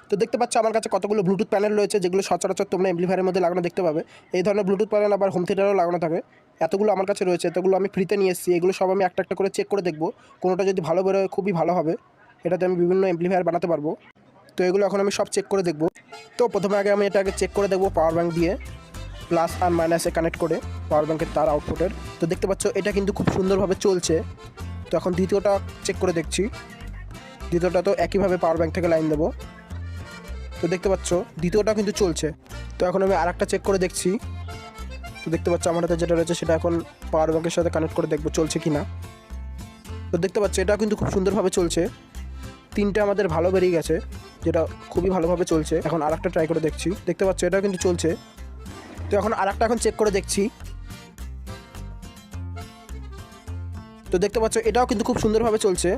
তো দেখতে পাচ্ছ আমার কাছে কতগুলো ব্লুটুথ প্যানেল রয়েছে, যেগুলো সচরাচর তোমরা এমপ্লিফায়ারের মধ্যে লাগানো দেখতে পাবে। এই ধরনের ব্লুটুথ প্যানেল আবার হোম থিয়েটারেও লাগানো থাকে। এতগুলো আমার কাছে রয়েছে, এতগুলো আমি ফ্রিতে নিয়ে এসেছি। এগুলো সব আমি একটা একটা করে চেক করে দেখবো, কোনোটা যদি ভালো বেরোয় খুবই ভালো হবে, এটাতে আমি বিভিন্ন এমপ্লিফায়ার বানাতে পারবো। তো এগুলো এখন আমি সব চেক করে দেখবো। তো প্রথমে আমি এটাকে চেক করে দেখবো পাওয়ার ব্যাঙ্ক দিয়ে, প্লাস আর মাইনাসে কানেক্ট করে পাওয়ার ব্যাঙ্কের তার আউটপুটের। তো দেখতে পাচ্ছ এটা কিন্তু খুব সুন্দরভাবে চলছে। তো এখন দ্বিতীয়টা চেক করে দেখছি। দ্বিতীয়টা তো একইভাবে পাওয়ার ব্যাঙ্ক থেকে লাইন দেবো। তো দেখতে পাচ্ছ দ্বিতীয়টা কিন্তু চলছে। তো এখন আমি আরেকটা চেক করে দেখছি। তো দেখতে পাচ্ছ আমার হাতে যেটা রয়েছে সেটা এখন পাওয়ার ব্যাঙ্কের সাথে কানেক্ট করে দেখবো চলছে কি না। তো দেখতে পাচ্ছ এটা কিন্তু খুব সুন্দরভাবে চলছে। তিনটে আমাদের ভালো বেরিয়ে গেছে, যেটা খুবই ভালোভাবে চলছে। এখন আরেকটা ট্রাই করে দেখছি। দেখতে পাচ্ছ এটাও কিন্তু চলছে। তো এখন আরেকটা এখন চেক করে দেখছি। তো দেখতে পাচ্ছ এটাও কিন্তু খুব সুন্দরভাবে চলছে।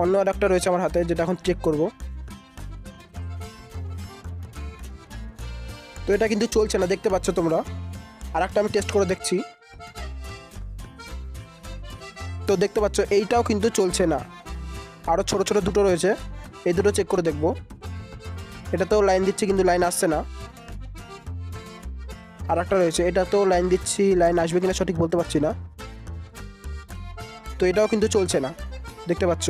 অন্য আরেকটা রয়েছে আমার হাতে, যেটা এখন চেক করব। তো এটা কিন্তু চলছে না, দেখতে পাচ্ছ তোমরা। আরেকটা আমি টেস্ট করে দেখছি। তো দেখতে পাচ্ছ এইটাও কিন্তু চলছে না। আরও ছোটো ছোটো দুটো রয়েছে, এই দুটো চেক করে দেখব। এটাতেও লাইন দিচ্ছি কিন্তু লাইন আসছে না। আর একটা রয়েছে, এটাতেও লাইন দিচ্ছি, লাইন আসবে কিনা সঠিক বলতে পারছি না। তো এটাও কিন্তু চলছে না, দেখতে পাচ্ছ।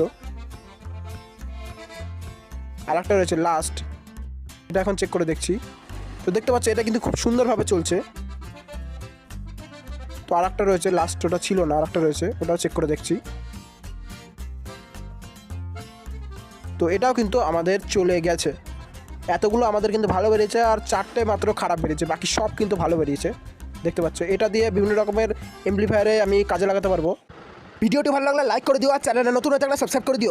আর একটা রয়েছে লাস্ট, এটা এখন চেক করে দেখছি। তো দেখতে পাচ্ছ এটা কিন্তু খুব সুন্দরভাবে চলছে। তো আর একটা রয়েছে, লাস্ট ওটা ছিল না, আর একটা রয়েছে, ওটাও চেক করে দেখছি। তো এটাও কিন্তু আমাদের চলে গেছে। এতগুলো আমাদের কিন্তু ভালো বেরিয়েছে, আর চারটে মাত্র খারাপ বেরিয়েছে, বাকি সব কিন্তু ভালো বেরিয়েছে। দেখতে পাচ্ছ এটা দিয়ে বিভিন্ন রকমের এমপ্লিফায়ারে আমি কাজে লাগাতে পারবো। ভিডিওটি ভালো লাগলে লাইক করে দিও, আর চ্যানেলে নতুন হয়ে থাকলে সাবস্ক্রাইব করে দিও।